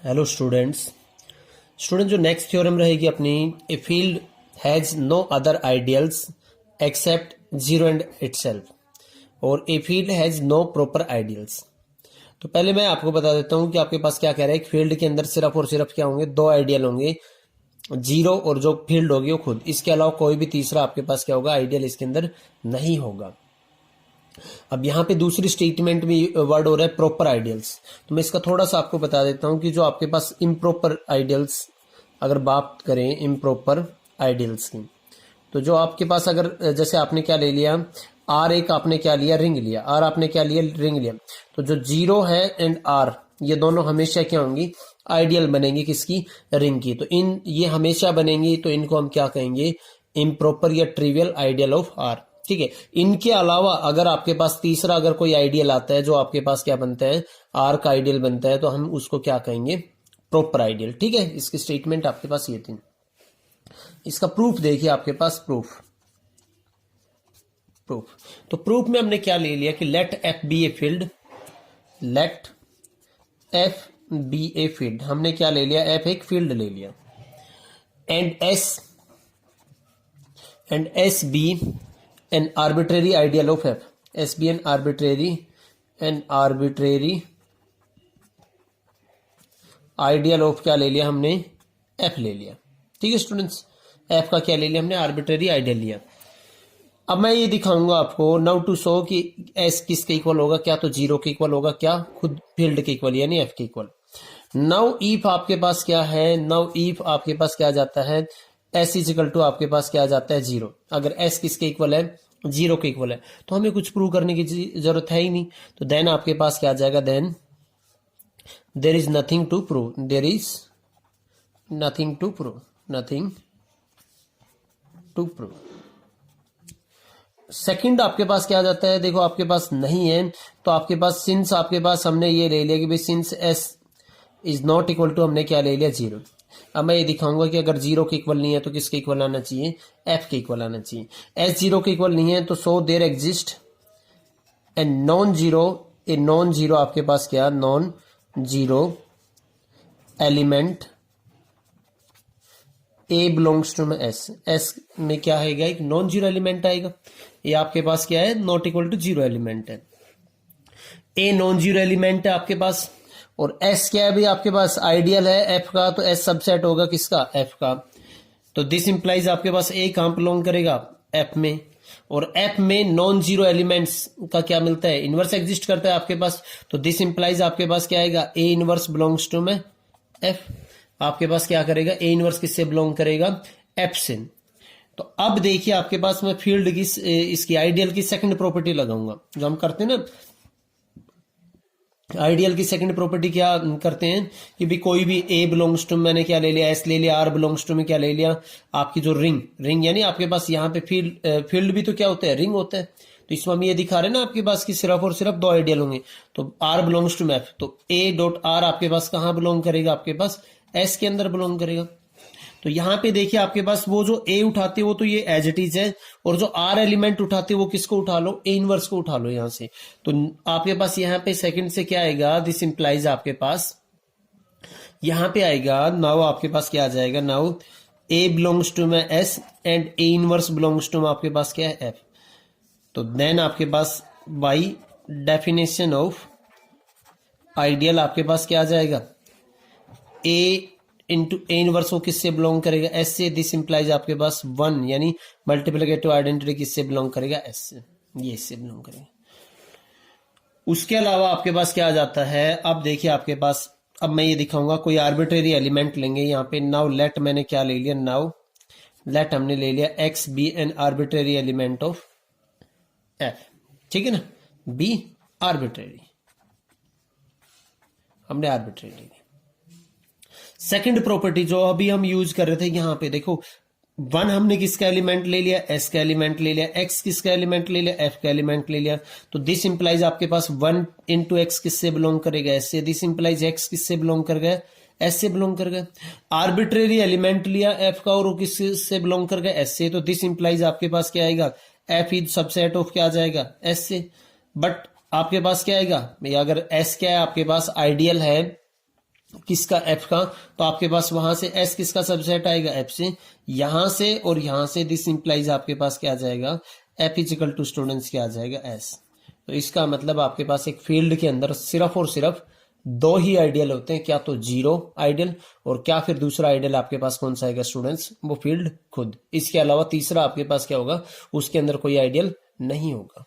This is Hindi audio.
हेलो स्टूडेंट जो नेक्स्ट थ्योरम रहेगी अपनी, a field has no other ideals except zero and itself और a field has no proper ideals. तो पहले मैं आपको बता देता हूं कि आपके पास क्या कह रहा है। एक फील्ड के अंदर सिर्फ और सिर्फ क्या होंगे, दो आइडियल होंगे, जीरो और जो फील्ड होगी वो खुद। इसके अलावा कोई भी तीसरा आपके पास क्या होगा, आइडियल इसके अंदर नहीं होगा। अब यहाँ पे दूसरी स्टेटमेंट में वर्ड हो रहा है प्रॉपर आइडियल्स। तो मैं इसका थोड़ा सा आपको बता देता हूँ कि जो आपके पास इम्प्रॉपर आइडियल्स, अगर बात करें इम्प्रॉपर आइडियल्स की, तो जो आपके पास अगर जैसे आपने क्या ले लिया, आर एक आपने क्या लिया, रिंग लिया, आर आपने क्या लिया, रिंग लिया। तो जो जीरो है एंड आर, ये दोनों हमेशा क्या होंगी, आइडियल बनेंगी किसकी, रिंग की। तो ये हमेशा बनेंगी, तो इनको हम क्या कहेंगे, इम्प्रॉपर या ट्रिवियल आइडियल ऑफ आर। ठीक है। इनके अलावा अगर आपके पास तीसरा अगर कोई आइडियल आता है जो आपके पास क्या बनता है, आर का आइडियल बनता है, तो हम उसको क्या कहेंगे, प्रॉपर आइडियल। ठीक है। इसकी स्टेटमेंट आपके पास ये थी। इसका प्रूफ देखिए आपके पास, प्रूफ तो प्रूफ में हमने क्या ले लिया कि let F be a field, let F be a field, हमने क्या ले लिया, एफ एक फील्ड ले लिया, and S be an arbitrary ideal of f, s be an arbitrary ideal of क्या ले लिया हमने, f ले लिया। ठीक है स्टूडेंट्स, f का क्या ले लिया हमने, आर्बिट्रेरी आइडियल लिया। अब मैं ये दिखाऊंगा आपको नाउ टू शो कि s किसके इक्वल होगा, क्या तो जीरो के इक्वल होगा, क्या खुद फील्ड के इक्वल यानी f के इक्वल। नाउ इफ आपके पास क्या है, नाउ इफ आपके पास क्या जाता है, s इजिकल टू आपके पास क्या जाता है, जीरो। अगर s किसके इक्वल है, जीरो के इक्वल है, तो हमें कुछ प्रूव करने की जरूरत है ही नहीं। तो देन आपके पास क्या आ जाएगा, then there is nothing to prove, there is nothing to prove, nothing to prove. Second आपके पास क्या आ जाता है, देखो आपके पास नहीं है, तो आपके पास सिंस आपके पास हमने ये ले लिया कि भाई since s is not equal to, हमने क्या ले लिया, जीरो। अब मैं ये दिखाऊंगा कि अगर जीरो के इक्वल नहीं है तो किसके इक्वल आना चाहिए, एफ के इक्वल आना चाहिए। एस जीरो के इक्वल नहीं है तो so there exist a non zero आपके पास क्या, non zero element A belongs to में एस, एस में क्या आएगा, एक नॉन जीरो एलिमेंट आएगा। ये आपके पास क्या है, not equal to zero element है, ए नॉन जीरो एलिमेंट है आपके पास। और S क्या है भाई आपके पास, आइडियल है F का, तो S सबसेट होगा किसका, F का। तो दिस इंप्लाइज आपके पास A कहां बिलोंग करेगा, F में। और F में नॉन जीरो एलिमेंट्स का क्या मिलता है, इनवर्स एग्जिस्ट करता है आपके पास। तो दिस इंप्लाइज आपके पास क्या आएगा, A इनवर्स बिलोंग्स टू में F। आपके पास क्या करेगा, A इनवर्स किससे बिलोंग करेगा, F से। तो अब देखिए आपके पास मैं फील्ड की इसकी आइडियल की सेकंड प्रॉपर्टी लगाऊंगा, जो हम करते हैं ना, आइडियल की सेकंड प्रॉपर्टी क्या करते हैं कि भी कोई भी ए बिलोंग्स टू, मैंने क्या ले लिया, एस ले लिया, आर बिलोंग्स टू में क्या ले लिया, आपकी जो रिंग यानी आपके पास यहाँ पे फील्ड भी तो क्या होता है, रिंग होता है। तो इसमें हम ये दिखा रहे हैं ना आपके पास कि सिर्फ और सिर्फ दो आइडियल होंगे। तो आर बिलोंग्स टू एफ, तो ए डॉट आर आपके पास कहाँ बिलोंग करेगा, आपके पास एस के अंदर बिलोंग करेगा। तो यहां पे देखिए आपके पास वो जो ए उठाते हैं वो तो ये एज इट इज है, और जो आर एलिमेंट उठाते हैं वो किसको उठा लो, ए इनवर्स को उठा लो यहां से। तो आपके पास यहां पे सेकंड से क्या आएगा, दिस इंप्लाइज आपके पास यहां पे आएगा, नाउ आपके पास क्या आ जाएगा, नाउ ए बिलोंग्स टू में S and A inverse belongs to में आपके पास क्या है, एफ। तो देन आपके पास बाई डेफिनेशन ऑफ आइडियल आपके पास क्या आ जाएगा, ए इंटू ए इनवर्स वो किससे बिलोंग करेगा, एस से। दिस इंप्लाइज आपके पास वन यानी मल्टीप्लिकेटिव आइडेंटिटी किससे बिलोंग करेगा, एस से, ये इससे बिलोंग करेगा। उसके अलावा आपके पास क्या आ जाता है, अब देखिए आपके पास, अब मैं ये दिखाऊंगा कोई आर्बिट्रेरी एलिमेंट लेंगे यहाँ पे। नाउ लेट मैंने क्या ले लिया, नाउ लेट हमने ले लिया X be an arbitrary element of F. ठीक है ना, बी आर्बिट्रेरी, हमने आर्बिट्रेरी ले लिया। सेकंड प्रॉपर्टी जो अभी हम यूज कर रहे थे, यहां पे देखो, वन हमने किसका एलिमेंट ले लिया, एस का एलिमेंट ले लिया, एक्स किसका एलिमेंट ले लिया, एफ का एलिमेंट ले लिया। तो दिस इंप्लाइज आपके पास वन इंटू एक्स किससे बिलोंग करेगा, एस से। दिस इंप्लाइज एक्स किससे बिलोंग कर गया, एस से बिलोंग कर गया। आर्बिट्रेरी एलिमेंट लिया एफ का और वो किससे बिलोंग कर गया, एस से। तो दिस इंप्लाइज आपके पास क्या आएगा, एफ इज सबसेट ऑफ क्या आ जाएगा, एस से। बट आपके पास क्या आएगा, अगर एस क्या है आपके पास, आइडियल है किसका, एफ का, तो आपके पास वहां से एस किसका सबसेट आएगा, एफ से, यहां से और यहां से, दिस इंप्लाइज आपके पास क्या आ जाएगा, एफ इजिकल टू स्टूडेंट्स क्या आ जाएगा, एस। तो इसका मतलब आपके पास एक फील्ड के अंदर सिर्फ और सिर्फ दो ही आइडियल होते हैं, क्या तो जीरो आइडियल और क्या फिर दूसरा आइडियल आपके पास कौन सा आएगा स्टूडेंट्स, वो फील्ड खुद। इसके अलावा तीसरा आपके पास क्या होगा, उसके अंदर कोई आइडियल नहीं होगा।